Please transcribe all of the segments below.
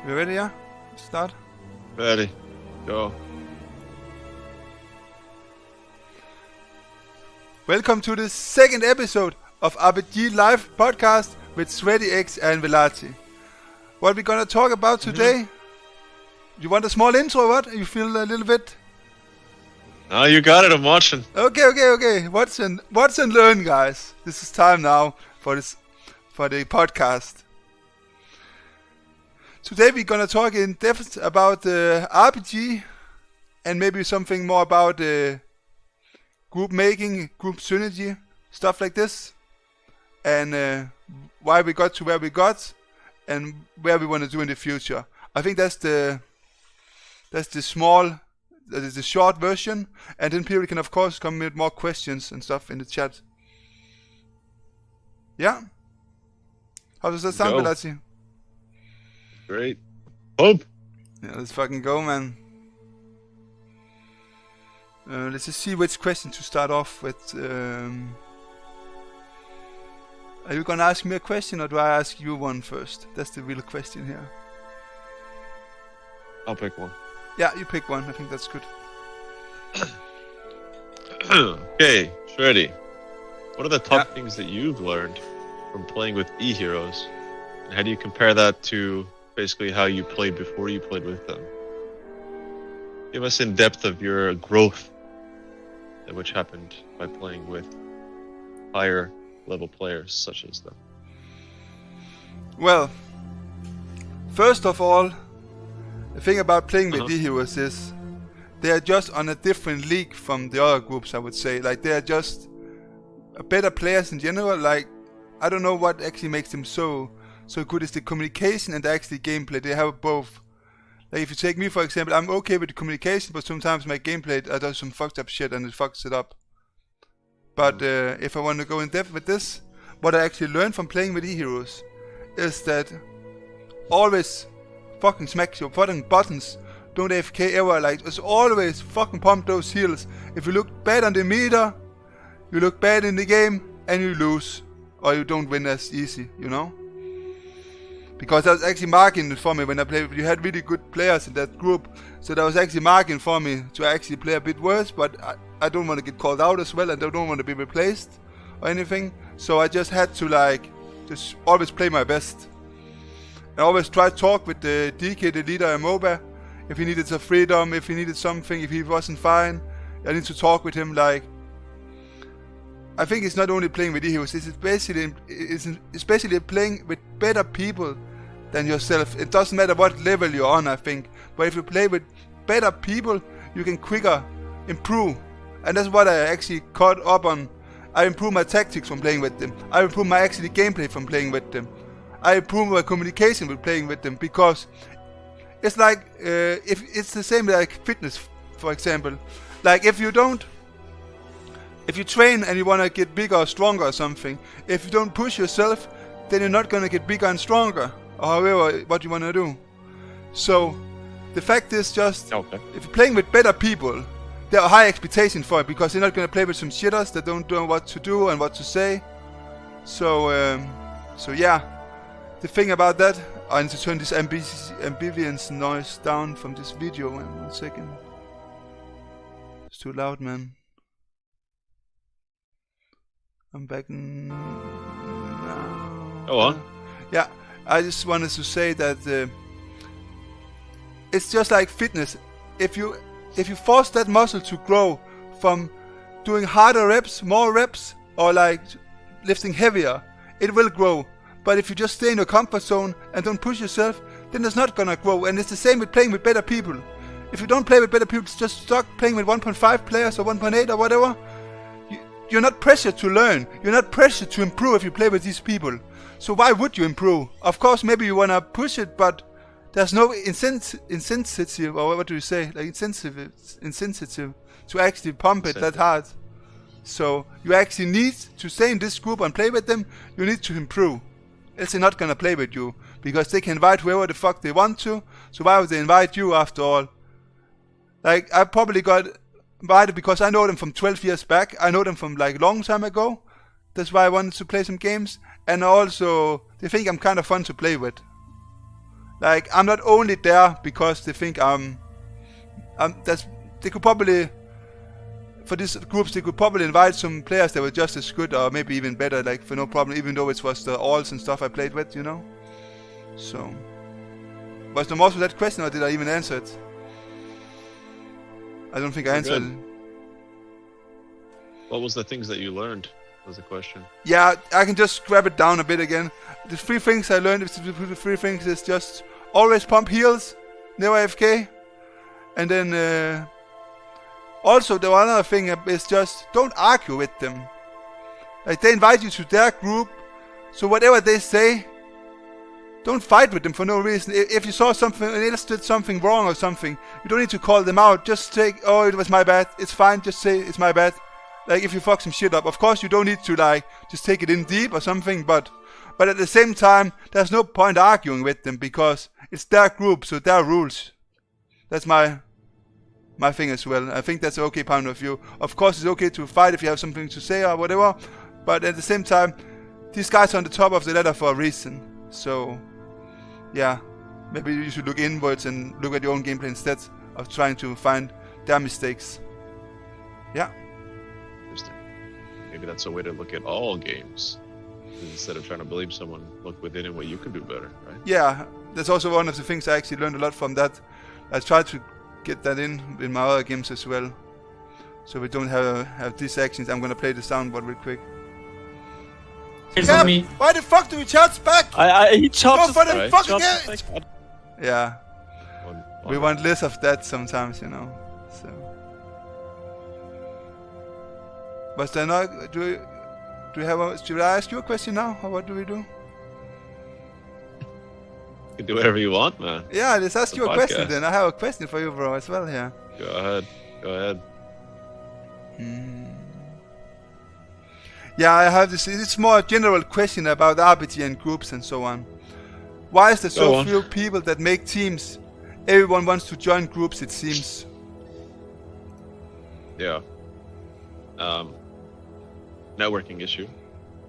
You ready, yeah? Start. Ready. Go. Welcome to the second episode of RBG Live podcast with Shreddyx and Velati. What we're gonna talk about today? You want a small intro, what? You feel a little bit? Oh, you got it. I'm watching. Okay. Watch and learn, guys. This is time now for the podcast. Today we're gonna talk in depth about RBG and maybe something more about group making, group synergy, stuff like this, and why we got to where we got, and where we want to do in the future. I think that's the short version, and then people can of course come with more questions and stuff in the chat. Yeah. How does that sound, Velati? Great. Hope. Yeah, let's fucking go, man. Let's just see which question to start off with. Are you gonna ask me a question, or do I ask you one first? That's the real question here. I'll pick one. Yeah, you pick one. I think that's good. Okay, Shreddy. What are the top things that you've learned from playing with E-Heroes? And how do you compare that to basically how you played before you played with them? Give us in depth of your growth, which happened by playing with higher level players such as them. Well, first of all, the thing about playing with E-Heroes is they are just on a different league from the other groups, I would say. Like, they are just better players in general. Like, I don't know what actually makes them so good. Is the communication and the actual gameplay. They have both. Like, if you take me for example, I'm okay with the communication, but sometimes my gameplay does some fucked up shit and it fucks it up. But if I want to go in depth with this, what I actually learned from playing with E-Heroes is that always fucking smack your fucking buttons. Don't AFK ever. Like, just always fucking pump those heals. If you look bad on the meter, you look bad in the game and you lose, or you don't win as easy, you know. Because that was actually marking it for me when I played. You had really good players in that group, so that was actually marking for me to actually play a bit worse. But I don't want to get called out as well, and I don't want to be replaced or anything. So I just had to just always play my best. I always try to talk with the DK, the leader in MOBA. If he needed some freedom, if he needed something, if he wasn't fine, I need to talk with him. Like, I think it's not only playing with E-Heroes, it's basically playing with better people than yourself. It doesn't matter what level you're on, I think. But if you play with better people, you can quicker improve. And that's what I actually caught up on. I improve my tactics from playing with them. I improve my actually gameplay from playing with them. I improve my communication with playing with them, because it's like, if it's the same like fitness, for example. Like, if you train and you want to get bigger or stronger or something, if you don't push yourself, then you're not going to get bigger and stronger, or however what you want to do. So the fact is just, if you're playing with better people, there are high expectations for it, because you're not going to play with some shitters that don't know what to do and what to say. So yeah, the thing about that, I need to turn this ambivalence noise down from this video. 1 second. It's too loud, man. I'm back now. Go on. Yeah, I just wanted to say that it's just like fitness. If you force that muscle to grow from doing harder reps, more reps, or like lifting heavier, it will grow. But if you just stay in your comfort zone and don't push yourself, then it's not gonna grow. And it's the same with playing with better people. If you don't play with better people, just start playing with 1.5 players or 1.8 or whatever. You're not pressured to learn. You're not pressured to improve if you play with these people. So why would you improve? Of course, maybe you wanna push it, but there's no insensitive, or what do you say? Like insensitive to actually pump it that hard. So you actually need to stay in this group and play with them. You need to improve. Else they're not gonna play with you, because they can invite whoever the fuck they want to. So why would they invite you after all? Like, I probably got invited because I know them from 12 years back. I know them from like long time ago. That's why I wanted to play some games. And also, they think I'm kind of fun to play with. Like, I'm not only there because they think they could probably, for these groups, they could probably invite some players that were just as good or maybe even better, like, for no problem, even though it was the alls and stuff I played with, you know? So, was there more to that question, or did I even answer it? I don't think I answered it. What was the things that you learned, was the question. Yeah, I can just grab it down a bit again. The 3 things I learned, the 3 things is just always pump heals, never AFK. And then, also the other thing is just don't argue with them. Like, they invite you to their group, so whatever they say, don't fight with them for no reason. If you saw something and they did something wrong or something, you don't need to call them out. Just say, oh, it was my bad. It's fine. Just say it's my bad. Like, if you fuck some shit up, of course you don't need to like just take it in deep or something. But at the same time, there's no point arguing with them because it's their group, so their rules. That's my thing as well. I think that's an okay point of view. Of course, it's okay to fight if you have something to say or whatever. But at the same time, these guys are on the top of the ladder for a reason. So, yeah, maybe you should look inwards and look at your own gameplay instead of trying to find their mistakes. Yeah. Interesting. Maybe that's a way to look at all games. Instead of trying to blame someone, look within and what you can do better, right? Yeah, that's also one of the things I actually learned a lot from that. I try to get that in my other games as well. So we don't have these actions. I'm gonna play the soundboard real quick. Yeah, me. Why the fuck do we charge back? He chops Go for the right. fucking Chops game! Yeah. We want less of that sometimes, you know. So. Was there not? Do we have? Should I ask you a question now, or what do we do? You can do whatever you want, man. Yeah, let's ask you a question then. I have a question for you, bro, as well here. Go ahead. Go ahead. Yeah, I have this. It's more a general question about RBG and groups and so on. Why is there so few people that make teams? Everyone wants to join groups, it seems. Yeah. Networking issue.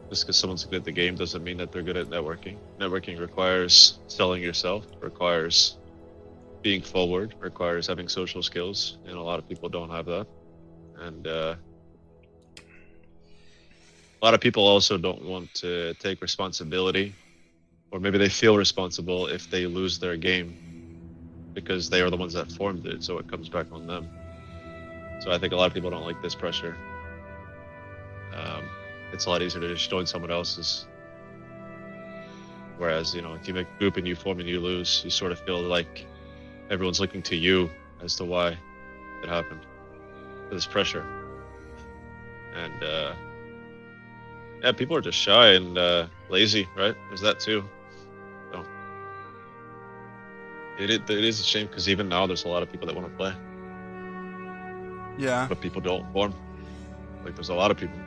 Just because someone's good at the game doesn't mean that they're good at networking. Networking requires selling yourself, requires being forward, requires having social skills, and a lot of people don't have that. And a lot of people also don't want to take responsibility, or maybe they feel responsible if they lose their game because they are the ones that formed it, so it comes back on them. So I think a lot of people don't like this pressure. It's a lot easier to just join someone else's. Whereas, you know, if you make a group and you form and you lose, you sort of feel like everyone's looking to you as to why it happened. There's pressure. And, yeah, people are just shy and lazy, right? There's that too. So, it is a shame because even now there's a lot of people that want to play. Yeah. But people don't form. Like, there's a lot of people.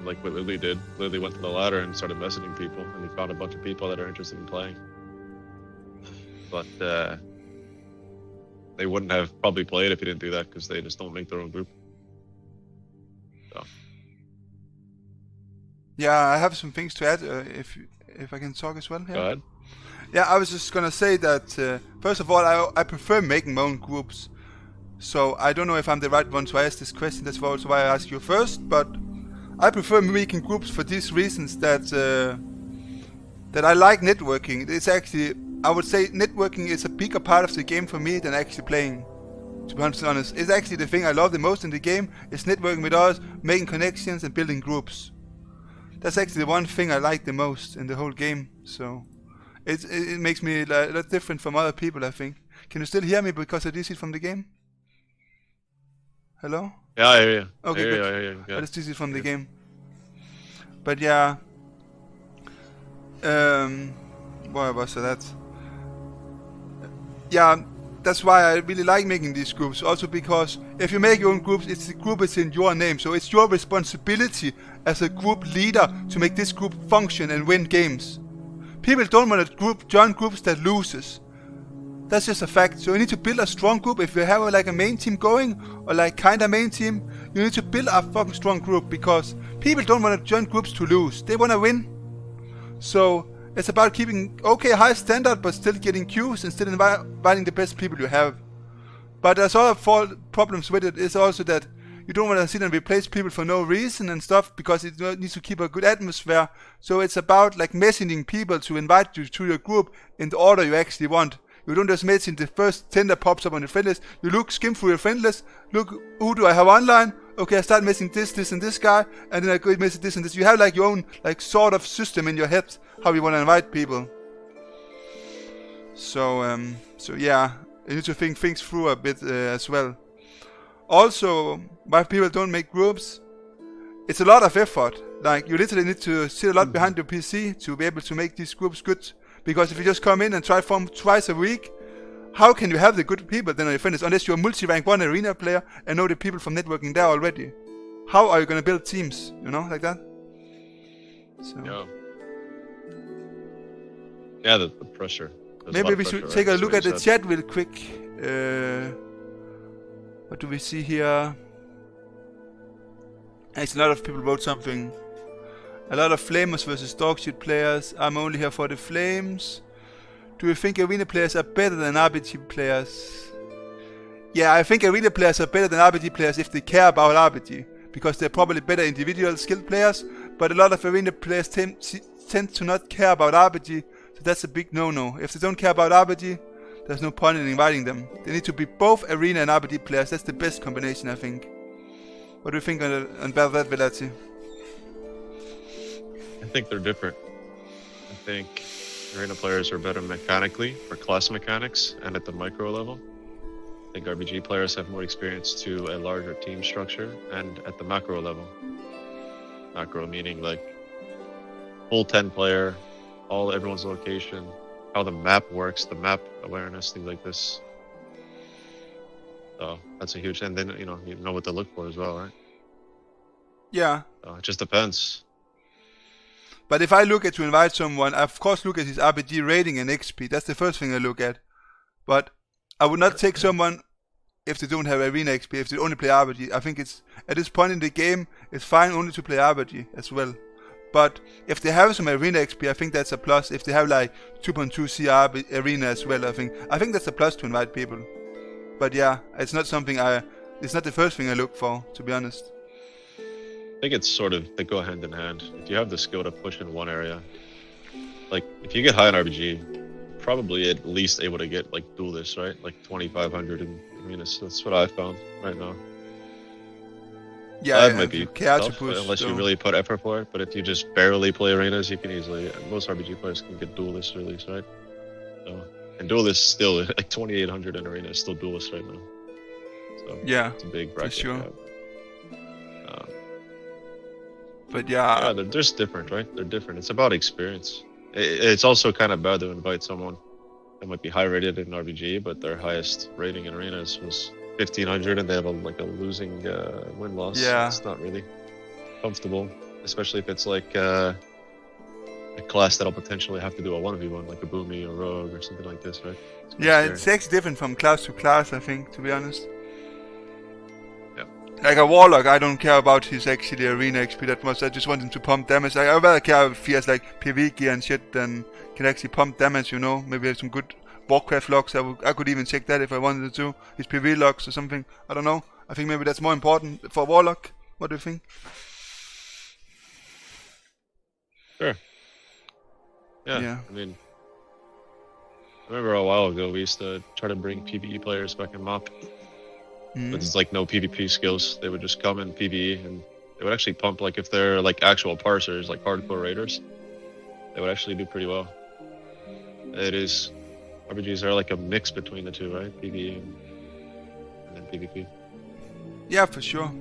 Like what Lily did. Lily went to the ladder and started messaging people, and he found a bunch of people that are interested in playing. But they wouldn't have probably played if he didn't do that because they just don't make their own group. So. Yeah, I have some things to add if I can talk as well. Yeah? Go ahead. Yeah, I was just gonna say that first of all, I prefer making my own groups. So I don't know if I'm the right one to ask this question. That's also why I asked you first, but I prefer making groups for these reasons that that I like networking. It's actually, I would say networking is a bigger part of the game for me than actually playing, to be honest. It's actually the thing I love the most in the game, is networking with others, making connections and building groups. That's actually the one thing I like the most in the whole game. So it makes me a lot different from other people, I think. Can you still hear me because I DC from the game? Hello? Yeah, I hear you. Okay, good. I hear you. But it's easy from the game. But yeah, why was that? Yeah, that's why I really like making these groups. Also because if you make your own groups, the group is in your name, so it's your responsibility as a group leader to make this group function and win games. People don't want to join groups that loses. That's just a fact. So you need to build a strong group. If you have like a main team going, or like kinda main team, you need to build a fucking strong group, because people don't want to join groups to lose. They want to win. So It's about keeping high standard, but still getting queues and still inviting the best people you have. But there's other problems with it. Is also that you don't want to sit and replace people for no reason and stuff, because it needs to keep a good atmosphere. So it's about like messaging people to invite you to your group in the order you actually want. You don't just message the first 10 that pops up on your friend list. You skim through your friend list, look, who do I have online? Okay, I start messaging this and this guy, and then I go message this and this. You have like your own like sort of system in your head how you want to invite people. So yeah, you need to think things through a bit as well. Also, why people don't make groups, it's a lot of effort. Like, you literally need to sit a lot behind your PC to be able to make these groups good. Because if you just come in and try form twice a week, how can you have the good people then on your friends? Unless you're a multi-rank 1 arena player and know the people from networking there already. How are you going to build teams, like that? So. Yeah, the pressure. Maybe we should take a look at the chat real quick. What do we see here? Actually, a lot of people wrote something. A lot of Flamers versus Dogshit players. I'm only here for the Flames. Do you think arena players are better than RBG players? Yeah, I think arena players are better than RBG players if they care about RBG. Because they're probably better individual skilled players. But a lot of arena players tend to not care about RBG. So that's a big no-no. If they don't care about RBG, there's no point in inviting them. They need to be both arena and RBG players. That's the best combination, I think. What do you think on that, Velati? I think they're different. I think arena players are better mechanically for class mechanics and at the micro level. I think RBG players have more experience to a larger team structure and at the macro level. Macro meaning like full 10 player, everyone's location, how the map works, the map awareness, things like this. So that's a huge, and then you know what to look for as well, right? Yeah. So it just depends. But if I look at to invite someone, I of course look at his RBG rating and XP. That's the first thing I look at. But I would not take someone if they don't have arena XP, if they only play RBG. I think it's at this point in the game, it's fine only to play RBG as well. But if they have some arena XP, I think that's a plus. If they have like 2.2 CR arena as well, I think that's a plus to invite people. But yeah, it's not something it's not the first thing I look for, to be honest. I think it's sort of, they go hand in hand. If you have the skill to push in one area, like if you get high in RBG, probably at least able to get like duelists, right? Like 2,500 in arenas. That's what I found right now. Yeah, that might be tough, push, unless you really put effort for it. But if you just barely play arenas, you can easily. Most RBG players can get duelists release, right? So, and duelists still like 2,800 in arena is still duelists right now. So yeah, it's a big bracket. For sure. Gap. But yeah, they're just different, right? They're different. It's about experience. It's also kind of bad to invite someone that might be high rated in RBG, but their highest rating in arenas was 1,500, and they have a losing win-loss. Yeah, it's not really comfortable, especially if it's like a class that'll potentially have to do a 1v1, like a Boomy or Rogue or something like this, right? Yeah, it's actually different from class to class, I think, to be honest. Like a Warlock, I don't care about his actually arena XP that much. I just want him to pump damage. Like, I rather care if he has like PV gear and shit than can actually pump damage, Maybe have some good Warcraft logs. I could even check that if I wanted to. His PV logs or something. I don't know. I think maybe that's more important for Warlock. What do you think? Sure. Yeah. I mean, I remember a while ago we used to try to bring PvE players back in MOP. But it's like no PvP skills. They would just come in PvE and they would actually pump, like if they're like actual parsers, like hardcore raiders, they would actually do pretty well. RPGs are like a mix between the two, right? PvE and then PvP. Yeah, for sure.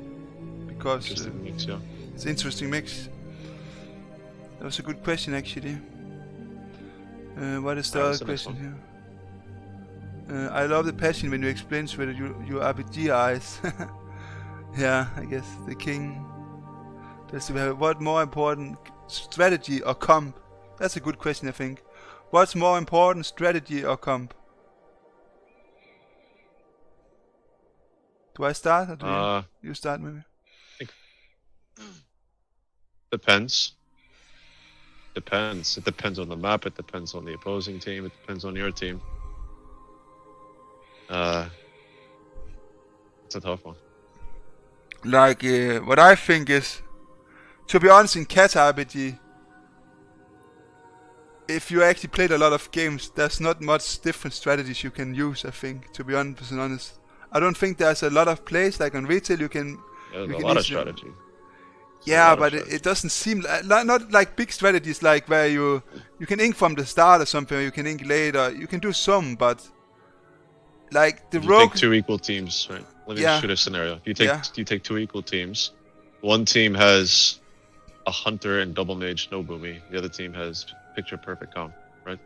Because interesting mix, yeah. It's an interesting mix. That was a good question actually. What is the other question here? I love the passion when you explain Shredder your RPG eyes. Yeah, I guess the king. What more important, strategy or comp? That's a good question, I think. What's more important, strategy or comp? Do I start or do you start maybe? Depends. depends. It depends on the map. It depends on the opposing team. It depends on your team. It's a tough one. Like, what I think is, to be honest, in Cat RBG, if you actually played a lot of games, there's not much different strategies you can use, I think, to be honest. I don't think there's a lot of plays, like on retail, you can... There's a lot of strategy. Yeah, but it doesn't seem... not like big strategies, like where you can ink from the start or something, or you can ink later. You can do some, but... Like, the rogue... You take two equal teams, right? Let me shoot a scenario. You take two equal teams. One team has a hunter and double mage, no boomy. The other team has picture perfect comp, right?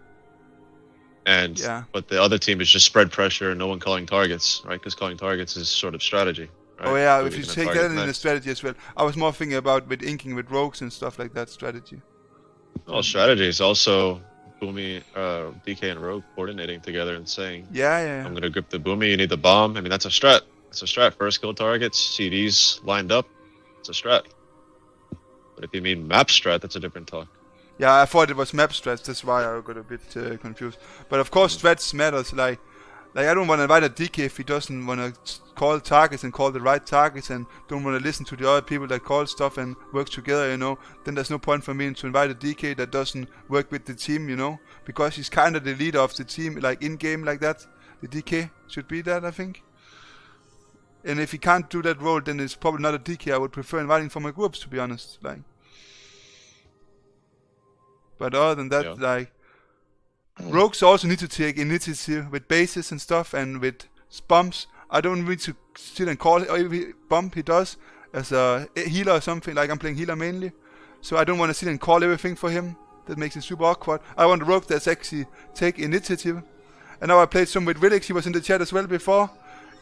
And but the other team is just spread pressure and no one calling targets, right? Because calling targets is sort of strategy. Right? Oh yeah, so if you take that in the strategy as well. I was more thinking about with inking with rogues and stuff like that strategy. Well, strategy is also boomy, DK and rogue coordinating together and saying, I'm gonna grip the boomy. You need the bomb. I mean, that's a strat. It's a strat. First kill targets, CDs lined up. It's a strat. But if you mean map strat, that's a different talk. Yeah, I thought it was map strats. That's why I got a bit confused. But of course, strats matters. Like I don't want to invite a DK if he doesn't want to call targets and call the right targets and don't want to listen to the other people that call stuff and work together, you know. Then there's no point for me to invite a DK that doesn't work with the team, you know, because he's kind of the leader of the team, like in game like that. The DK should be that, I think. And if he can't do that role, then it's probably not a DK. I would prefer inviting from my groups, to be honest. Like, but other than that, like, rogues also need to take initiative with bases and stuff and with bumps. I don't need to sit and call every bump he does as a healer or something. Like, I'm playing healer mainly, so I don't want to sit and call everything for him. That makes it super awkward. I want a rogue that's actually take initiative. And now I played some with Shreddyx. He was in the chat as well before.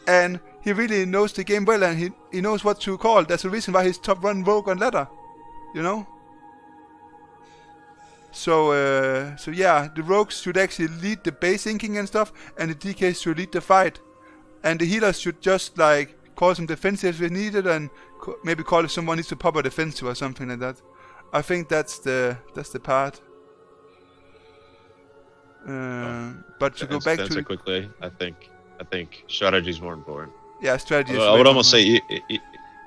And he really knows the game well, and he knows what to call. That's the reason why he's top run rogue on ladder, you know. So yeah, the rogues should actually lead the base inking and stuff, and the DKs should lead the fight, and the healers should just like call some defensive if needed, and maybe call if someone needs to pop a defensive or something like that. I think that's the part. But to go back to quickly, I think strategy is more important. Yeah, strategy. I would almost say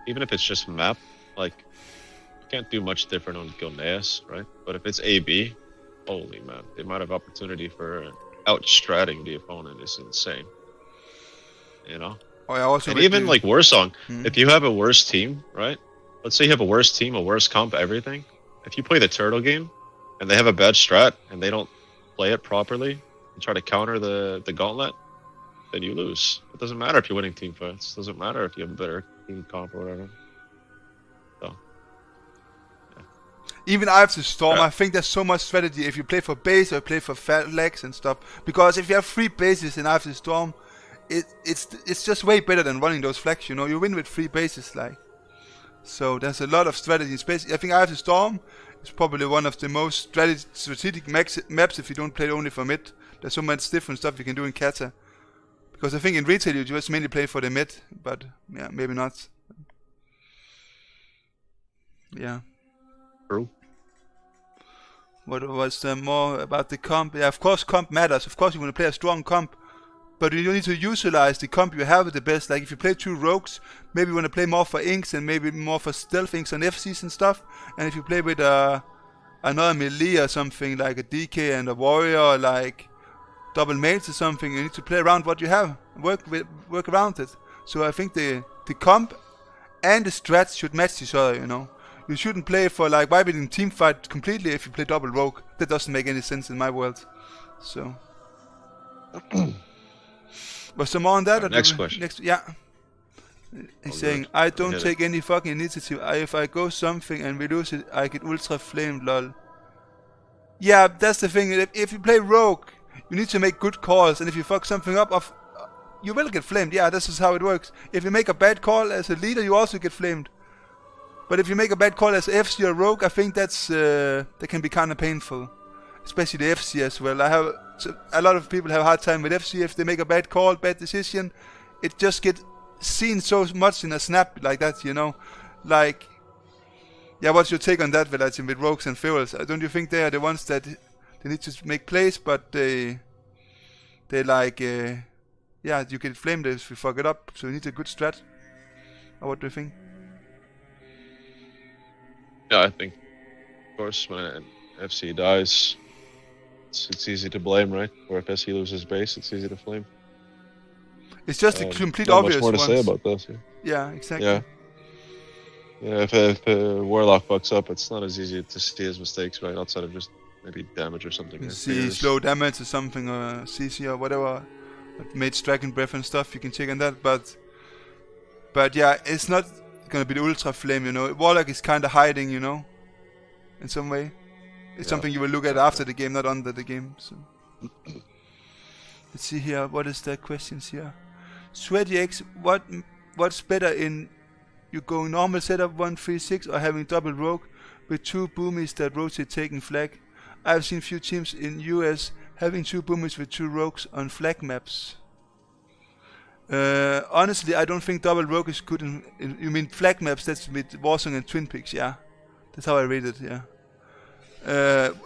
even if it's just map, like, you can't do much different on Gilneas, right? But if it's AB, holy man, the amount of opportunity for out-stratting the opponent is insane. You know? Oh, yeah, also and even like Warsong, if you have a worse team, right? Let's say you have a worse team, a worse comp, everything. If you play the turtle game and they have a bad strat and they don't play it properly and try to counter the gauntlet, then you lose. It doesn't matter if you're winning team fights. It doesn't matter if you have a better team comp or whatever. So, yeah. Even after Storm, I think there's so much strategy if you play for base or play for flags and stuff. Because if you have 3 bases in after Storm, it's just way better than running those flags. You know, you win with 3 bases, like. So there's a lot of strategy. I think after Storm is probably one of the most strategic maps if you don't play only for mid. There's so much different stuff you can do in Kata. Because I think in retail you just mainly play for the mid, but yeah, maybe not. Yeah. True. What was more about the comp? Yeah, of course comp matters. Of course you want to play a strong comp, but you need to utilize the comp you have at the best. Like if you play 2 rogues, maybe you want to play more for inks and maybe more for stealth inks on FCs and stuff. And if you play with another melee or something like a DK and a warrior, like double mates or something, you need to play around what you have, work around it. So I think the comp and the strats should match each other, you know. You shouldn't play for like wiping team fight completely if you play double rogue. That doesn't make any sense in my world. So was some more on that? Next question. Yeah. He's saying, I don't take any fucking initiative. If I go something and we lose it, I get ultra flamed, lol. Yeah, that's the thing. If you play rogue, you need to make good calls, and if you fuck something up, you will get flamed. Yeah, this is how it works. If you make a bad call as a leader, you also get flamed. But if you make a bad call as FC or rogue, I think that can be kind of painful, especially the FC as well. A lot of people have a hard time with FC if they make a bad call, bad decision. It just gets seen so much in a snap like that, you know. Like Yeah, what's your take on that, Velati, with rogues and ferals? Don't you think they are the ones that they need to make plays, but they like, yeah, you can flame this if you fuck it up, so you need a good strat? Or what do you think? Yeah, I think, of course, when an FC dies, it's easy to blame, right? Or if SC loses base, it's easy to flame. It's just a complete not obvious much more to ones. say about this. Yeah, exactly. Yeah. Yeah, if a Warlock fucks up, it's not as easy to see his mistakes, right? Outside of just maybe damage or something. You see slow damage or something, or CC or whatever. Mage Dragon Breath and stuff, you can check on that, but yeah, it's not gonna be the Ultra Flame, you know. Warlock is kinda hiding, you know, in some way. It's something you will look at after the game, not under the game, so. Let's see here, what is the questions here? Shreddyx, what's better in you going normal setup 1-3-6 or having double rogue with 2 boomies that rotate taking flag? I've seen few teams in US having 2 boomies with 2 rogues on flag maps. Honestly, I don't think double rogue is good in you mean flag maps, that's with Warsong and Twin Peaks, yeah. That's how I read it, yeah.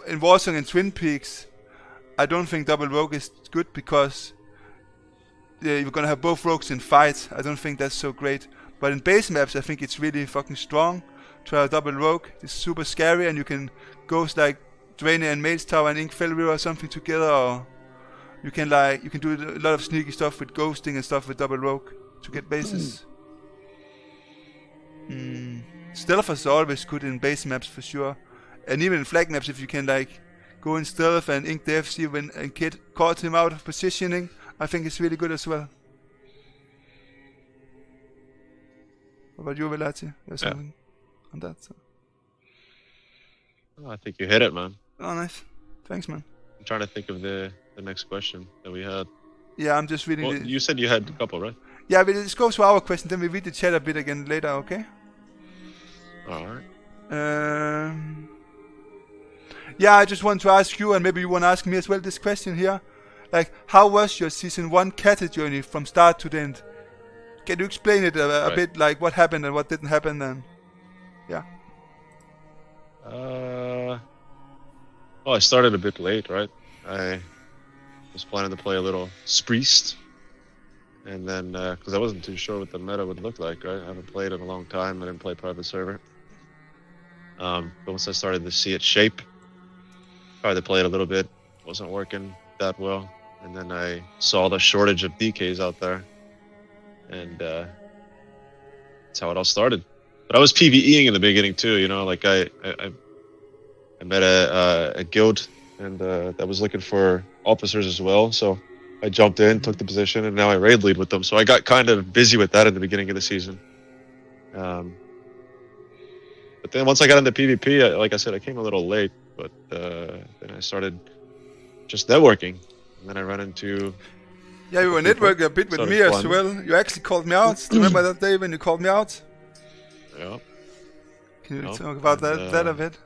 In Warsong and Twin Peaks, I don't think double rogue is good because you're gonna have both rogues in fight. I don't think that's so great. But in base maps, I think it's really fucking strong to have double rogue. It's super scary, and you can ghost like Draenei and Mage Tower and Ink Felry or something together, or you can do a lot of sneaky stuff with ghosting and stuff with double rogue to get bases. Stealth is always good in base maps for sure, and even in flag maps if you can like go in stealth and ink the FC and get caught him out of positioning, I think it's really good as well. What about you, Velati? There's something on that. So. Oh, I think you hit it, man. Oh, nice. Thanks, man. I'm trying to think of the next question that we had. Yeah, I'm just reading. Well, you said you had a couple, right? Yeah, but let's go to our question. Then we read the chat a bit again later, okay? All right. Yeah, I just want to ask you, and maybe you want to ask me as well, this question here. Like, how was your Season 1 Kata journey from start to the end? Can you explain it a bit, like what happened and what didn't happen then? Yeah. Well, I started a bit late, right? I was planning to play a little Spriest. And then, because I wasn't too sure what the meta would look like, right? I haven't played in a long time. I didn't play private server. But once I started to see it shape, tried to play it a little bit. Wasn't working that well. And then I saw the shortage of DKs out there. And that's how it all started. But I was PvEing in the beginning too, you know, like I met a guild and that was looking for officers as well. So I jumped in, took the position, and now I raid lead with them. So I got kind of busy with that at the beginning of the season. But then once I got into PvP, like I said, I came a little late, but then I started just networking. And then I ran into... Yeah, you were networking a bit with me as well. You actually called me out. Do you remember that day when you called me out? Yeah. Can you talk about that a bit?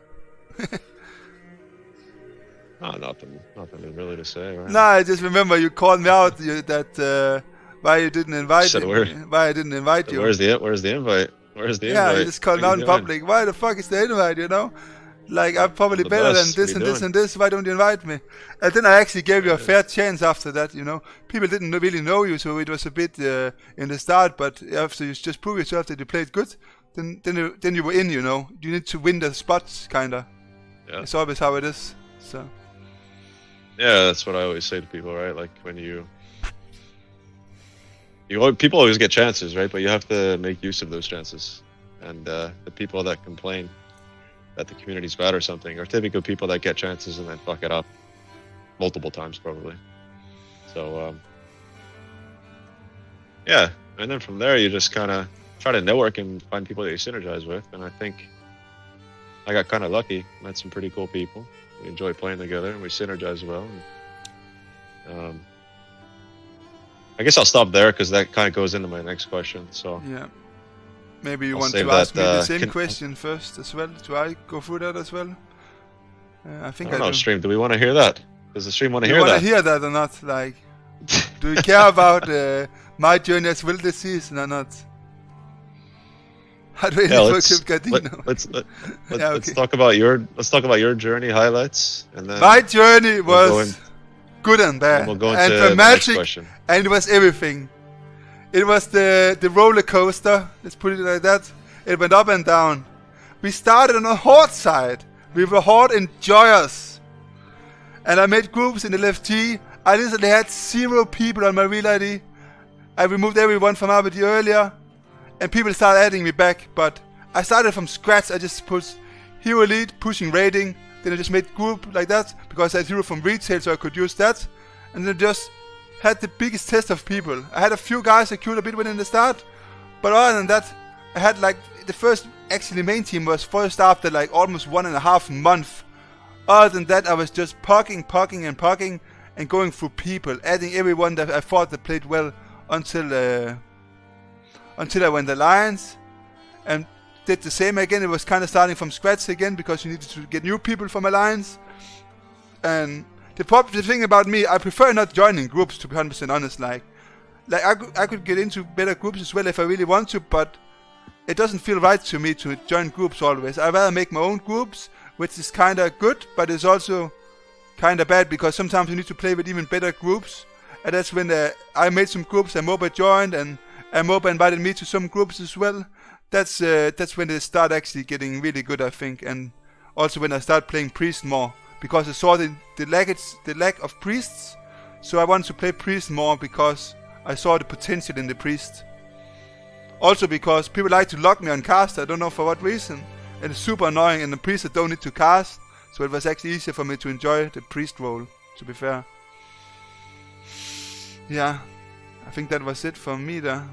Nothing really to say, right? No, I just remember you called me out that why you didn't invite me. Why I didn't invite you. Where's the invite? Yeah, you just called me out in public. Why the fuck is the invite, you know? Like, I'm probably better than this and this and this, why don't you invite me? And then I actually gave you a fair chance after that, you know? People didn't really know you, so it was a bit in the start, but after you just prove yourself that you played good, then you were in, you know? You need to win the spots, kinda. Yeah. It's always how it is, so... Yeah, that's what I always say to people, right? Like, when people always get chances, right? But you have to make use of those chances. And the people that complain that the community's bad or something are typical people that get chances and then fuck it up multiple times, probably. So, yeah. And then from there, you just kind of try to network and find people that you synergize with. And I think I got kind of lucky. Met some pretty cool people. We enjoy playing together and we synergize well. And, I guess I'll stop there because that kind of goes into my next question. So yeah, maybe you want to ask me the same question first as well. Do I go through that as well? I think I don't know. Stream, do we want to hear that? Does the stream want to hear that? You want to hear that or not? Like, do you care about my journey as well this season or not? Yeah, let's talk about your journey highlights, and then my journey was good and bad, we'll go and into dramatic, the next question. and it was everything. It was the roller coaster. Let's put it like that. It went up and down. We started on a horde side. We were horde enjoyers, and I made groups in the LFT. I literally had 0 people on my real ID. I removed everyone from RBG earlier, and people started adding me back, but I started from scratch. I just put Hero Elite, pushing rating, then I just made group like that, because I had Hero from retail, so I could use that, and then just had the biggest test of people. I had a few guys I queued a bit with in the start, but other than that, I had like, the first, actually main team was first after like almost 1.5 months. Other than that, I was just pucking, and going through people, adding everyone that I thought that played well, until I went Alliance and did the same again. It was kind of starting from scratch again, because you needed to get new people from Alliance. And the thing about me, I prefer not joining groups, to be 100% honest. Like I could get into better groups as well if I really want to, but it doesn't feel right to me to join groups always. I'd rather make my own groups, which is kind of good, but it's also kind of bad, because sometimes you need to play with even better groups. And that's when I made some groups, and Moba joined, and Moba invited me to some groups as well. That's when they start actually getting really good, I think. And also when I start playing Priest more, because I saw the lack of Priests. So I wanted to play Priest more, because I saw the potential in the Priest. Also because people like to lock me on cast, I don't know for what reason. And it's super annoying, and the Priest I don't need to cast. So it was actually easier for me to enjoy the Priest role, to be fair. Yeah, I think that was it for me there.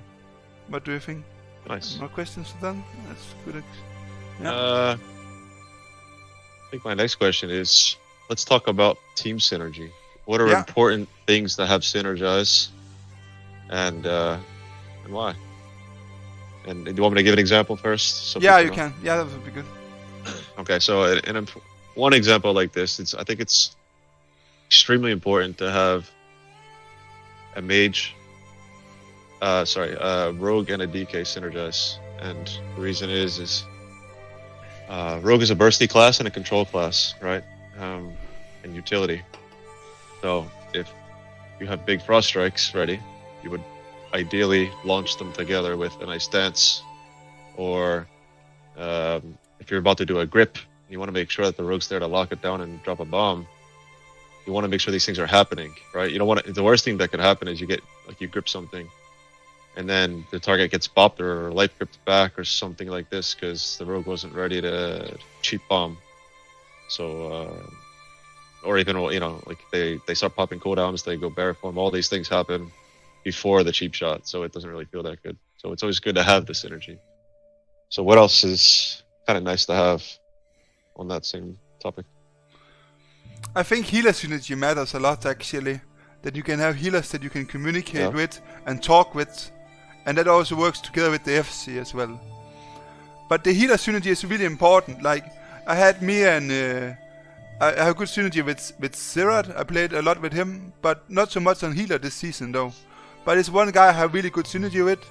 What do you think? Nice. More questions done? That's good. Yeah. I think my next question is, let's talk about team synergy. What are important things that have synergize, and why? And do you want me to give an example first? So yeah, you can. Yeah, that would be good. Okay, so in one example like this, I think it's extremely important to have a mage, rogue and a DK synergize, and the reason is rogue is a bursty class and a control class, right? And utility. So if you have big frost strikes ready, you would ideally launch them together with a nice dance, or if you're about to do a grip, you want to make sure that the rogue's there to lock it down and drop a bomb. You want to make sure these things are happening, right? You don't want to, the worst thing that could happen is you grip something, and then the target gets bopped or life gripped back or something like this because the rogue wasn't ready to cheap bomb. So, or even, like they start popping cooldowns, they go bear form. All these things happen before the cheap shot, so it doesn't really feel that good. So it's always good to have the synergy. So what else is kind of nice to have on that same topic? I think healer synergy matters a lot, actually. That you can have healers that you can communicate with and talk with, and that also works together with the FC as well. But the healer synergy is really important. Like, I had me and I have good synergy with Zerat. I played a lot with him, but not so much on healer this season though. But it's one guy I have really good synergy with,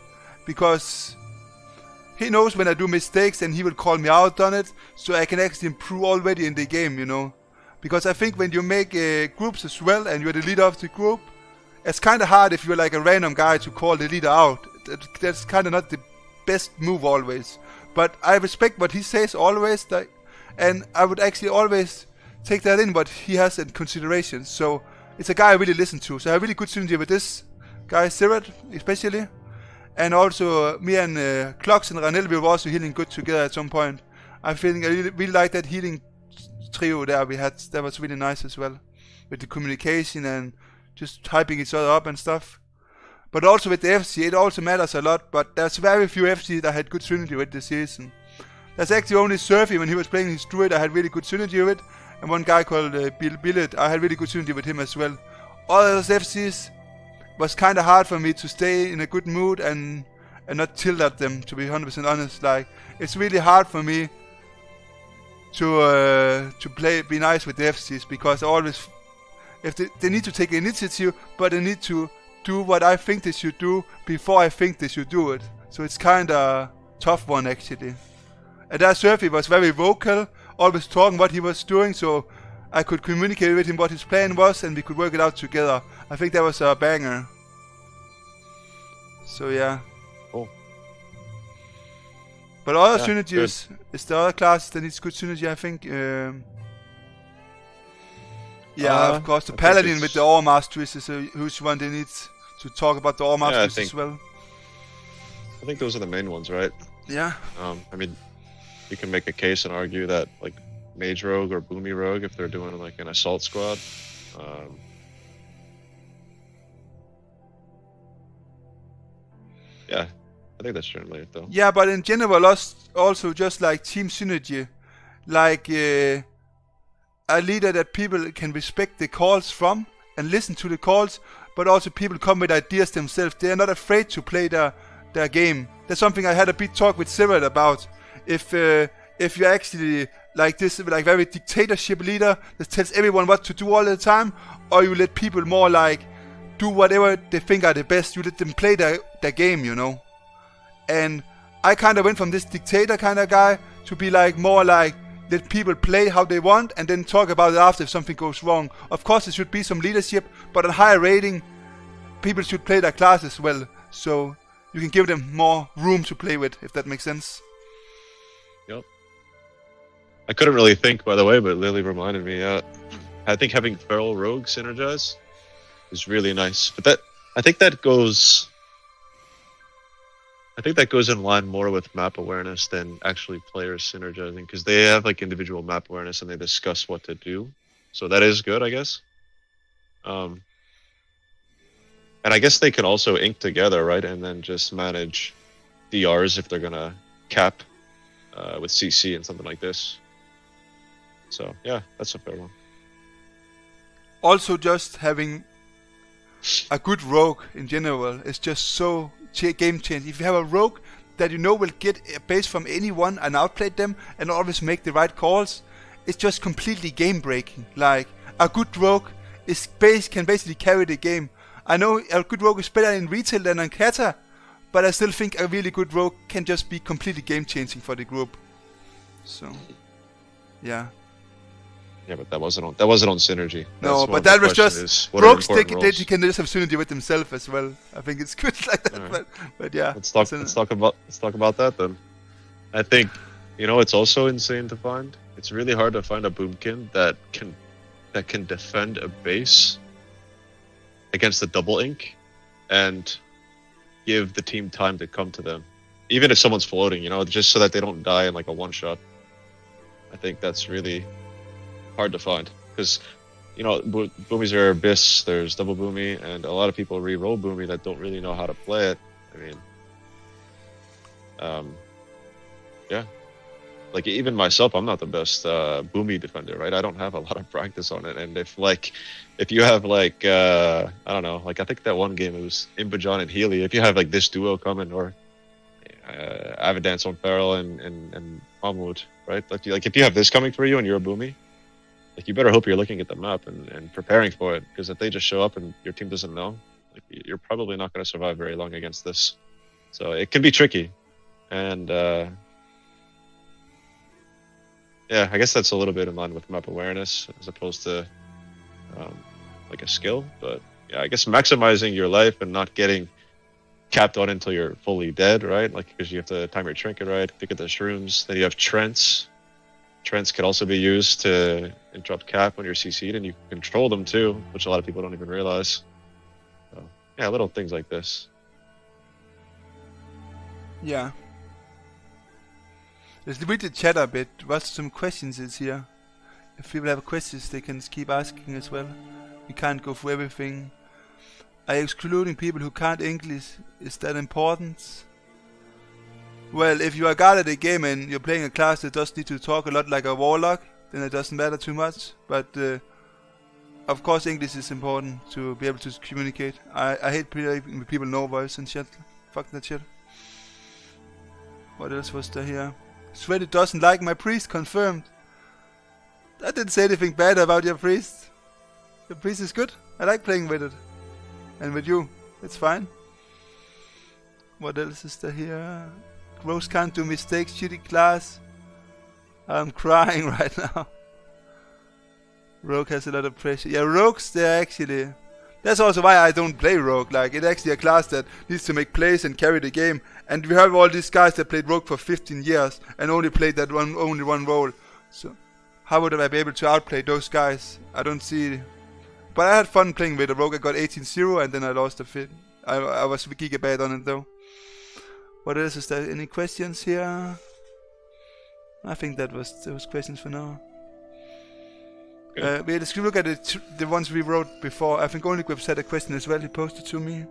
because he knows when I do mistakes and he will call me out on it, so I can actually improve already in the game, Because I think when you make groups as well and you're the leader of the group, it's kind of hard if you're like a random guy to call the leader out. That's kind of not the best move always. But I respect what he says always, and I would actually always take that in, what he has in consideration. So it's a guy I really listen to. So I have really good synergy with this guy, Zerat especially. And also me and Clocks and Ranel, we were also healing good together at some point. I really like that healing trio there we had. That was really nice as well, with the communication and just hyping each other up and stuff. But also with the FC, it also matters a lot, but there's very few FC that had good synergy with this season. There's actually only Surfy, when he was playing his druid, I had really good synergy with, and one guy called Billet, I had really good synergy with him as well. All those FCs was kind of hard for me to stay in a good mood and not tilt at them, to be 100% honest. Like, it's really hard for me to be nice with the FCs, because I always, if they need to take initiative, but they need to do what I think they should do before I think they should do it. So it's kind of tough one actually. And that Surfy was very vocal, always talking what he was doing, so I could communicate with him what his plan was, and we could work it out together. I think that was a banger. So yeah. Cool. But other synergies is the other classes that needs good synergy, I think. Of course, the Paladin with the Aura Masteries is a huge one. They need to talk about the Aura Masteries as well. I think those are the main ones, right? Yeah. I mean, you can make a case and argue that like Mage Rogue or Boomy Rogue, if they're doing like an assault squad. Yeah, I think that's generally it though. Yeah, but in general, also just like team synergy, like a leader that people can respect the calls from and listen to the calls, but also people come with ideas themselves. They are not afraid to play their game. That's something I had a big talk with Sirat about. If you're actually like this, like very dictatorship leader that tells everyone what to do all the time, or you let people more like do whatever they think are the best, you let them play their game, you know. And I kind of went from this dictator kind of guy to be like more like let people play how they want and then talk about it after if something goes wrong. Of course there should be some leadership, but at higher rating people should play their class as well, so you can give them more room to play with, if that makes sense. Yep. I couldn't really think, by the way, but Lily reminded me. I think having Feral Rogue synergize is really nice, but I think that goes in line more with map awareness than actually players synergizing, because they have like individual map awareness and they discuss what to do. So that is good, I guess. And I guess they can also ink together, right? And then just manage DRs if they're gonna cap with CC and something like this. So yeah, that's a fair one. Also, just having a good rogue in general is just so game changing. If you have a rogue that you know will get a base from anyone and outplay them and always make the right calls, it's just completely game breaking. Like a good rogue can basically carry the game. I know a good rogue is better in retail than on Kata, but I still think a really good rogue can just be completely game changing for the group. So yeah. Yeah, but that wasn't on synergy. No, but that was just rogues. They can just have synergy with themselves as well. I think it's good like that. Right. But yeah, let's talk about that then. I think it's also insane to find. It's really hard to find a boomkin that can defend a base against a double ink and give the team time to come to them, even if someone's floating. Just so that they don't die in like a one shot. I think that's really hard to find, because boomies are abyss, there's double boomy, and a lot of people re-roll boomy that don't really know how to play it. I mean, yeah, like even myself, I'm not the best boomy defender, right? I don't have a lot of practice on it, and if you have like I don't know, like I think that one game it was Imbajon and Healy, if you have like this duo coming, or Avidance on Feral and Mahmoud, right? Like if you have this coming for you and you're a boomy, like you better hope you're looking at the map and preparing for it, because if they just show up and your team doesn't know, like you're probably not going to survive very long against this. So it can be tricky, and yeah, I guess that's a little bit in line with map awareness as opposed to like a skill. But yeah, I guess maximizing your life and not getting capped on until you're fully dead, right? Like, because you have to time your trinket right, pick at the shrooms. Then you have Trents. Trents can also be used to interrupt cap when you're CC'd, and you can control them too, which a lot of people don't even realize. So, yeah, little things like this. Yeah. Let's read the chat a bit. What's some questions is here? If people have questions, they can keep asking as well. We can't go through everything. Are you excluding people who can't English? Is that important? Well, if you are good at a game and you're playing a class that does need to talk a lot like a warlock, then it doesn't matter too much. But of course English is important to be able to communicate. I hate playing with people no voice and shit. Fuck that shit. What else was there here? Shreddy doesn't like my priest, confirmed. I didn't say anything bad about your priest. Your priest is good. I like playing with it. And with you. It's fine. What else is there here? Rogues can't do mistakes. Shitty class. I'm crying right now. Rogue has a lot of pressure. Yeah, Rogues, they're actually... That's also why I don't play Rogue. Like, it's actually a class that needs to make plays and carry the game. And we have all these guys that played Rogue for 15 years and only played that only one role. So, how would I be able to outplay those guys? I don't see... But I had fun playing with the Rogue. I got 18-0 and then I lost a fit. I was giga bad on it though. What else is there? Any questions here? I think that was those questions for now. Let's look at the ones we wrote before. I think only Grip had a question as well. He posted to me.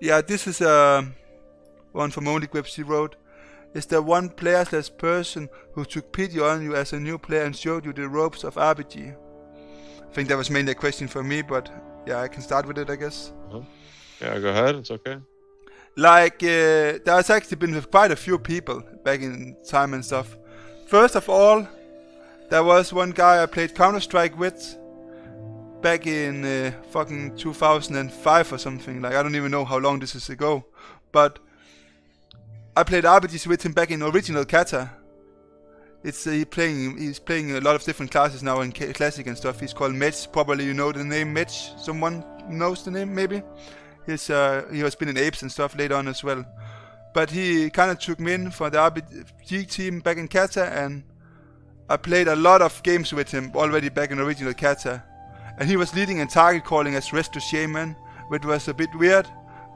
Yeah, this is one from only Grip. He wrote: is there one player/person who took pity on you as a new player and showed you the ropes of RBG? I think that was mainly a question for me, but yeah, I can start with it, I guess. Yeah, go ahead. It's okay. Like, there's actually been quite a few people back in time and stuff. First of all, there was one guy I played Counter-Strike with back in fucking 2005 or something. Like, I don't even know how long this is ago. But I played RBGs with him back in original Kata. He's playing a lot of different classes now in Classic and stuff. He's called Medj. Probably you know the name Medj. Someone knows the name, maybe? He has been in Apes and stuff later on as well. But he kind of took me in for the RBG team back in Kata, and I played a lot of games with him already back in original Kata. And he was leading and target calling as Resto Shaman, which was a bit weird,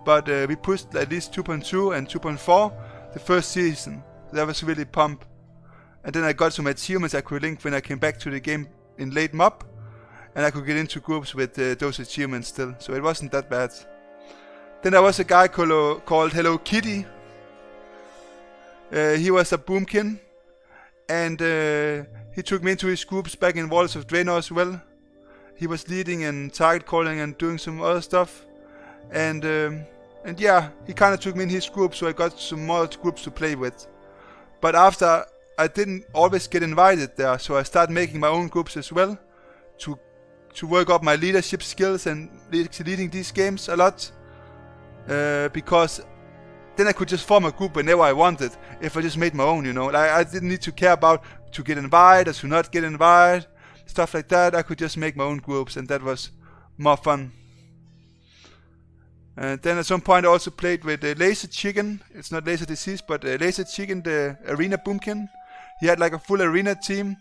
but we pushed at least 2.2 and 2.4 the first season. That was really pump. And then I got some achievements I could link when I came back to the game in late mob, and I could get into groups with those achievements still, so it wasn't that bad. Then there was a guy called Hello Kitty. He was a boomkin, and he took me into his groups back in Walls of Draenor as well. He was leading and target calling and doing some other stuff, and yeah, he kind of took me in his group, so I got some more groups to play with. But after, I didn't always get invited there, so I started making my own groups as well to work up my leadership skills and leading these games a lot. Because then I could just form a group whenever I wanted if I just made my own, you know. Like, I didn't need to care about to get invited or to not get invited, stuff like that. I could just make my own groups, and that was more fun. And then at some point I also played with Laser Chicken. It's not Laser Disease, but Laser Chicken, the arena boomkin. He had like a full arena team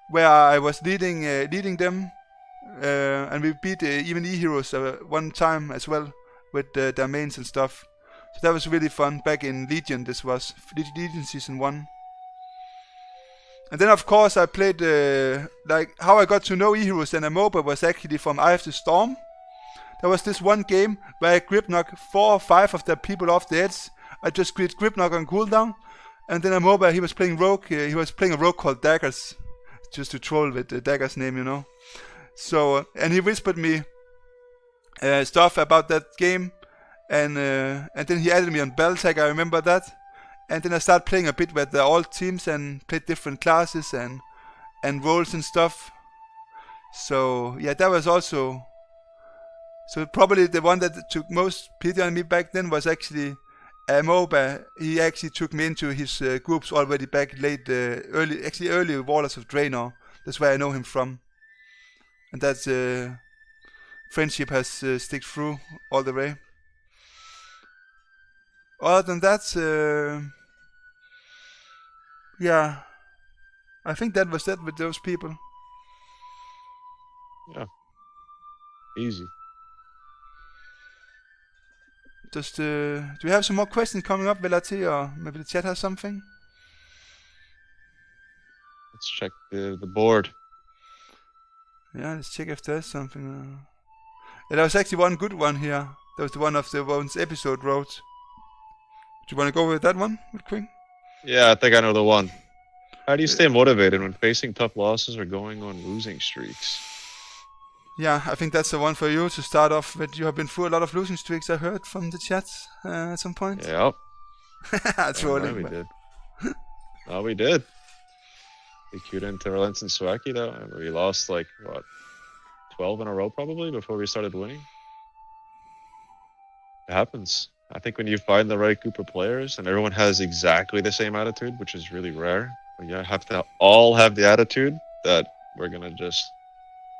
where I was leading them, and we beat even E-Heroes one time as well with their mains and stuff. So that was really fun back in Legion. This was Legion Season 1. And then of course I played, like how I got to know E-Heroes and MOBA was actually from Eye of the Storm. There was this one game where I grip knocked 4 or 5 of the people off the edge. I just did grip knock on cooldown. And then MOBA, he was playing Rogue. He was playing a Rogue called Daggers. Just to troll with the Daggers name, you know. So, and he whispered me stuff about that game, and then he added me on Beltag, I remember that, and then I started playing a bit with all teams and played different classes and roles and stuff. So yeah, that was also, so probably the one that took most pity on me back then was actually MOBA. He actually took me into his groups already back early Warlords of Draenor. That's where I know him from, and that's friendship has stick through all the way. Other than that, yeah, I think that was that with those people. Yeah, easy. Just, do we have some more questions coming up, Velati, or maybe the chat has something? Let's check the board. Yeah, let's check if there's something. Yeah, there was actually one good one here. That was the one of the ones Episode wrote. Do you want to go with that one real quick? Yeah, I think I know the one. How do you stay motivated when facing tough losses or going on losing streaks? Yeah, I think that's the one for you to start off with. You have been through a lot of losing streaks, I heard from the chat at some point. Yep. That's rolling. We did. Oh, we did. We queued into Relents and Swaki though, and we lost like, what, 12 in a row probably before we started winning? It happens. I think when you find the right group of players and everyone has exactly the same attitude, which is really rare, but you have to all have the attitude that we're gonna just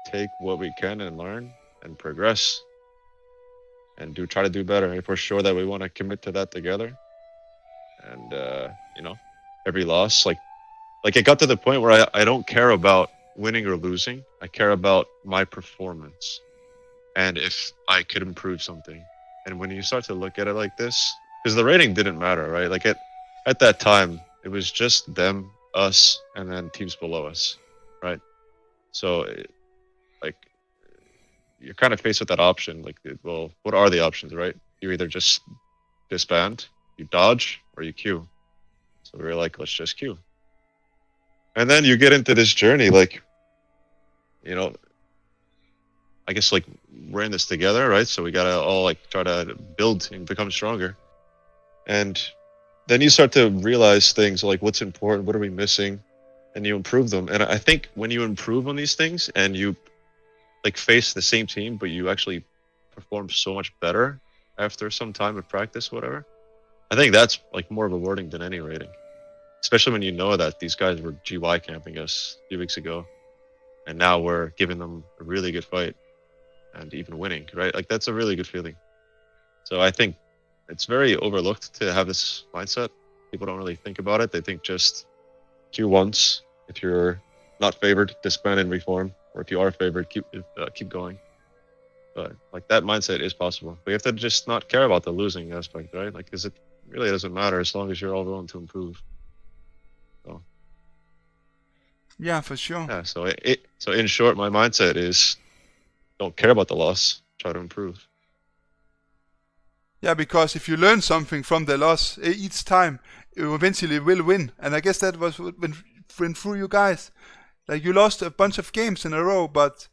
take what we can and learn and progress and try to do better. If we're sure that we want to commit to that together, and you know, every loss, like it got to the point where I don't care about winning or losing. I care about my performance and if I could improve something. And when you start to look at it like this, because the rating didn't matter, right? Like at that time, it was just them, us, and then teams below us, right? So, like, you're kind of faced with that option. Like, well, what are the options, right? You either just disband, you dodge, or you queue. So we were like, let's just queue. And then you get into this journey, like, you know, I guess like we're in this together, right? So we gotta all like try to build and become stronger. And then you start to realize things like what's important, what are we missing, and you improve them. And I think when you improve on these things and you like face the same team, but you actually perform so much better after some time of practice, whatever, I think that's like more rewarding than any rating. Especially when you know that these guys were GY camping us a few weeks ago, and now we're giving them a really good fight and even winning, right? Like that's a really good feeling. So I think it's very overlooked to have this mindset. People don't really think about it. They think just queue once. If you're not favored, disband and reform, or if you are favored, keep going. But like that mindset is possible. But you have to just not care about the losing aspect, right? Like, because it really doesn't matter as long as you're all willing to improve. So Yeah, for sure. yeah. So in short, my mindset is don't care about the loss. Try to improve. Yeah, because if you learn something from the loss each time, you eventually will win. And I guess that was what went through you guys. Like you lost a bunch of games in a row, but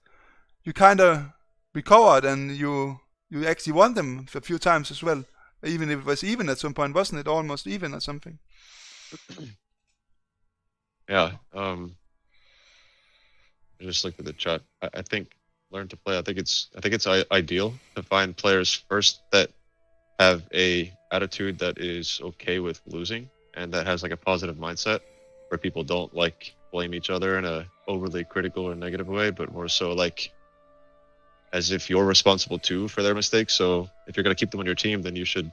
you kind of recovered and you actually won them a few times as well. Even if it was even at some point, wasn't it almost even or something? Yeah. Just looked at the chat. I think learn to play. I think it's ideal to find players first that have a attitude that is okay with losing and that has like a positive mindset where people don't like blame each other in a overly critical or negative way, but more so like as if you're responsible too for their mistakes. So if you're going to keep them on your team, then you should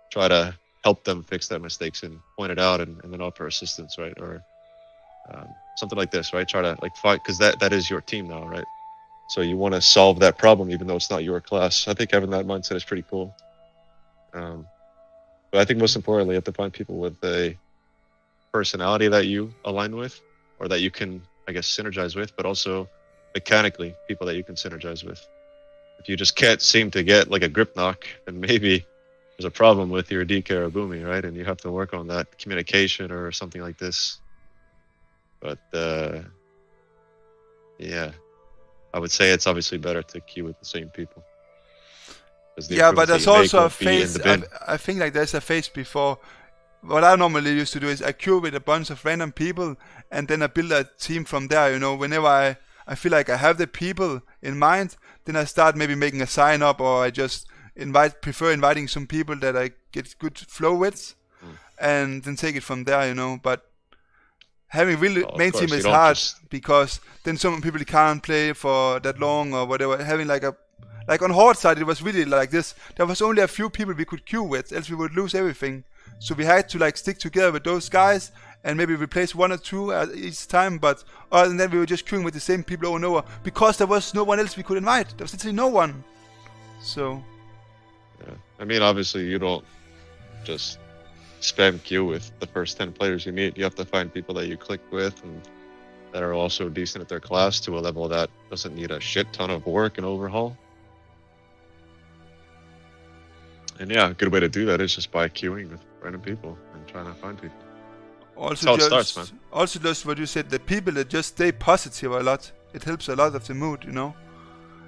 try to help them fix their mistakes and point it out and then offer assistance, right? Or something like this, right? Try to like fight, because that is your team now, right? So you want to solve that problem even though it's not your class. I think having that mindset is pretty cool. But I think most importantly, you have to find people with a personality that you align with, or that you can, I guess, synergize with, but also mechanically, people that you can synergize with. If you just can't seem to get like a grip knock, then maybe there's a problem with your DK or Boomy, right? And you have to work on that communication or something like this. But yeah, I would say it's obviously better to queue with the same people. Yeah, but there's also a phase. I think like there's a phase before. What I normally used to do is I queue with a bunch of random people, and then I build a team from there. You know, whenever I feel like I have the people in mind, then I start maybe making a sign up, or I just prefer inviting some people that I get good flow with, and then take it from there. You know, but having really main team is hard because then some people can't play for that long or whatever. Having like on Horde side, it was really like this. There was only a few people we could queue with, else we would lose everything. So we had to like stick together with those guys and maybe replace one or two each time. But other than that, we were just queuing with the same people over and over because there was no one else we could invite. There was literally no one. So yeah, I mean, obviously you don't just spam queue with the first 10 players you meet. You have to find people that you click with and that are also decent at their class to a level that doesn't need a shit ton of work and overhaul. And yeah, a good way to do that is just by queuing with random people and trying to find people. Also, that's how it starts, man. Also, just what you said, the people that just stay positive a lot, it helps a lot of the mood, you know?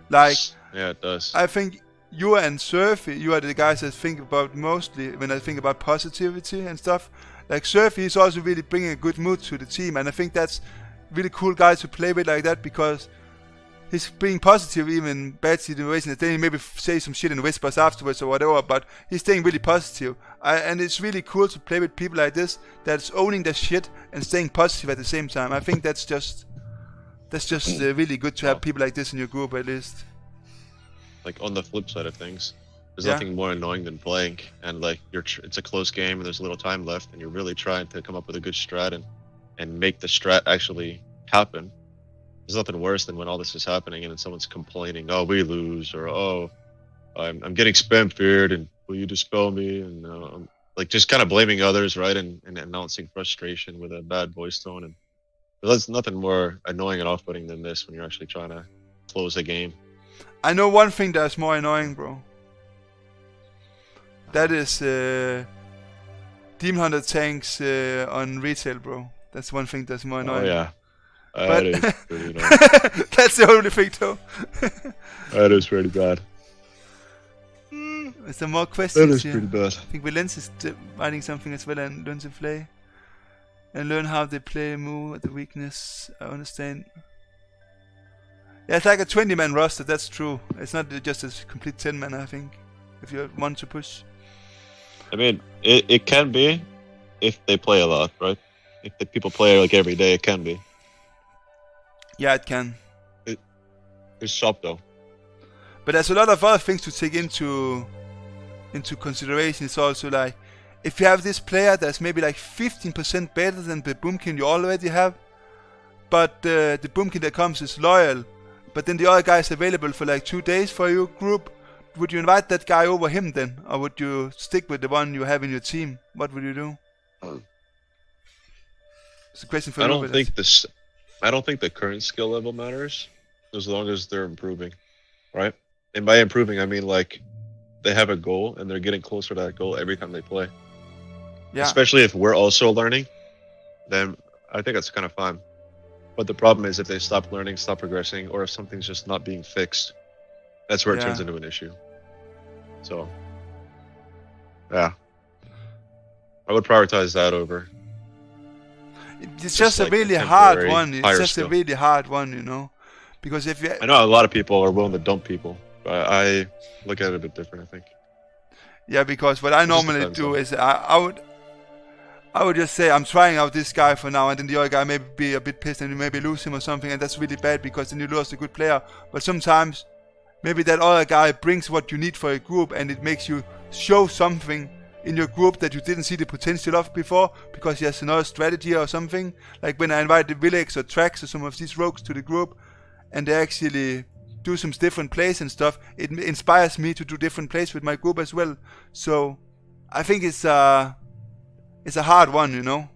Like, yeah, it does. I think you and Surfy, you are the guys that think about mostly when I think about positivity and stuff. Like, Surfy is also really bringing a good mood to the team, and I think that's really cool guys to play with like that, because he's being positive even in bad situations. Then he maybe say some shit in whispers afterwards or whatever, but he's staying really positive. And it's really cool to play with people like this that's owning their shit and staying positive at the same time. I think that's just really good to have people like this in your group at least. Like on the flip side of things, there's Yeah. nothing more annoying than playing and like it's a close game and there's a little time left and you're really trying to come up with a good strat and make the strat actually happen. There's nothing worse than when all this is happening and then someone's complaining, oh, we lose, or oh, I'm getting spam feared and will you dispel me, and like just kind of blaming others, right, and announcing frustration with a bad voice tone. And there's nothing more annoying and off-putting than this when you're actually trying to close a game. I know one thing that's more annoying, bro. That is Demon Hunter tanks on retail, bro. That's one thing that's more annoying. Oh yeah, But that is pretty annoying. that's the only thing, though. That is pretty bad. Is there more That questions is here? pretty bad. I think Valence is writing something as well, and learn to play. And learn how they play, move, the weakness. I understand. Yeah, it's like a 20-man roster, that's true. It's not just a complete 10-man, I think. If you want to push. I mean, it can be if they play a lot, right? If the people play like every day, it can be. Yeah, it can. It's shop though. But there's a lot of other things to take into consideration. It's also like, if you have this player that's maybe like 15% better than the boomkin you already have, but the boomkin that comes is loyal, but then the other guy is available for like 2 days for your group, would you invite that guy over him then? Or would you stick with the one you have in your team? What would you do? It's a question for I you. don't think the current skill level matters as long as they're improving, right? And by improving, I mean like they have a goal and they're getting closer to that goal every time they play. Yeah. Especially if we're also learning, then I think that's kind of fine. But the problem is if they stop learning, stop progressing, or if something's just not being fixed, that's where it turns into an issue. So, yeah. I would prioritize that over. It's just a like really a hard temporary one. It's higher just skill. a really hard one, you know. Because if you... I know a lot of people are willing to dump people, but I look at it a bit different, I think. Yeah, because what I normally depends do on- is I would just say I'm trying out this guy for now, and then the other guy maybe be a bit pissed and you maybe lose him or something, and that's really bad because then you lost a good player. But sometimes maybe that other guy brings what you need for a group, and it makes you show something in your group that you didn't see the potential of before because he has another strategy or something. Like when I invited Villex or Trax or some of these rogues to the group, and they actually do some different plays and stuff, it inspires me to do different plays with my group as well. So I think it's a hard one, you know.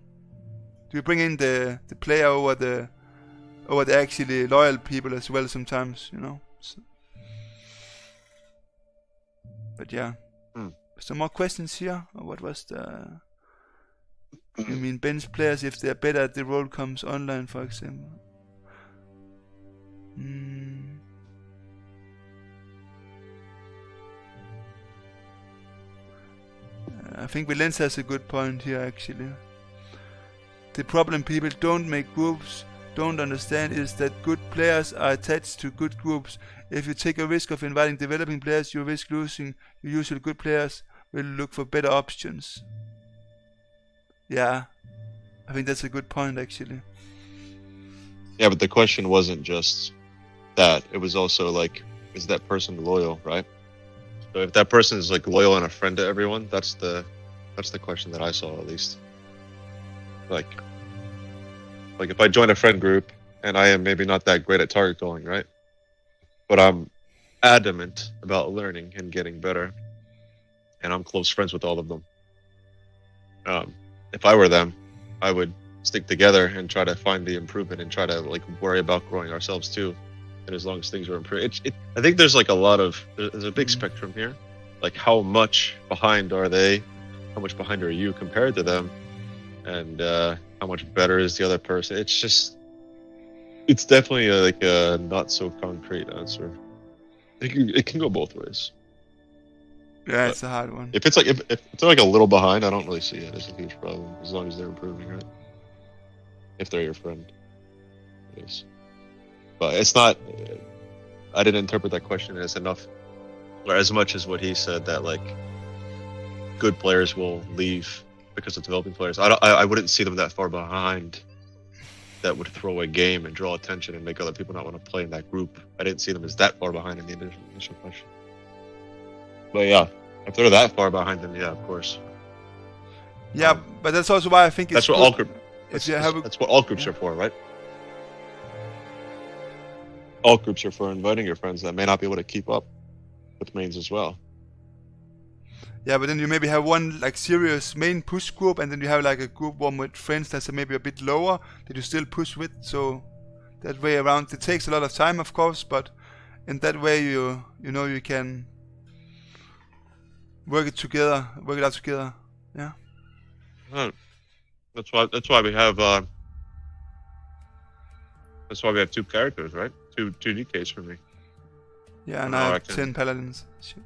Do you bring in the player over the actually loyal people as well sometimes, you know? So. But yeah. Some more questions here? Or what was the... You mean bench players if they're better at the role comes online, for example? I think Valence has a good point here actually. The problem people don't make groups don't understand is that good players are attached to good groups. If you take a risk of inviting developing players, you risk losing your usual good players. Will look for better options. Yeah, I think that's a good point actually. Yeah, but the question wasn't just that. It was also like, is that person loyal, right? So if that person is like loyal and a friend to everyone, that's the question that I saw at least. Like if I join a friend group and I am maybe not that great at target calling, right? But I'm adamant about learning and getting better. And I'm close friends with all of them. If I were them, I would stick together and try to find the improvement and try to like worry about growing ourselves too. And as long as things are improved, I think there's like there's a big spectrum here. Like how much behind are they? How much behind are you compared to them? And how much better is the other person? It's definitely like a not so concrete answer. It can go both ways. Yeah, it's a hard one. If it's like a little behind, I don't really see it as a huge problem as long as they're improving, right? If they're your friend, yes. But it's not. I didn't interpret that question as enough, or as much as what he said that like good players will leave because of developing players. I wouldn't see them that far behind. That would throw a game and draw attention and make other people not want to play in that group. I didn't see them as that far behind in the initial question. But yeah, if they're that far behind, then yeah, of course. Yeah, but that's also why I think it's that's what good all group. That's what all groups are for, right? All groups are for inviting your friends that may not be able to keep up with mains as well. Yeah, but then you maybe have one like serious main push group, and then you have like a group one with friends that's maybe a bit lower that you still push with. So that way around, it takes a lot of time, of course, but in that way you know you can work it out together. Yeah. That's why we have two characters, right? Two DKs for me. Yeah, and I have 10 paladins. Shit.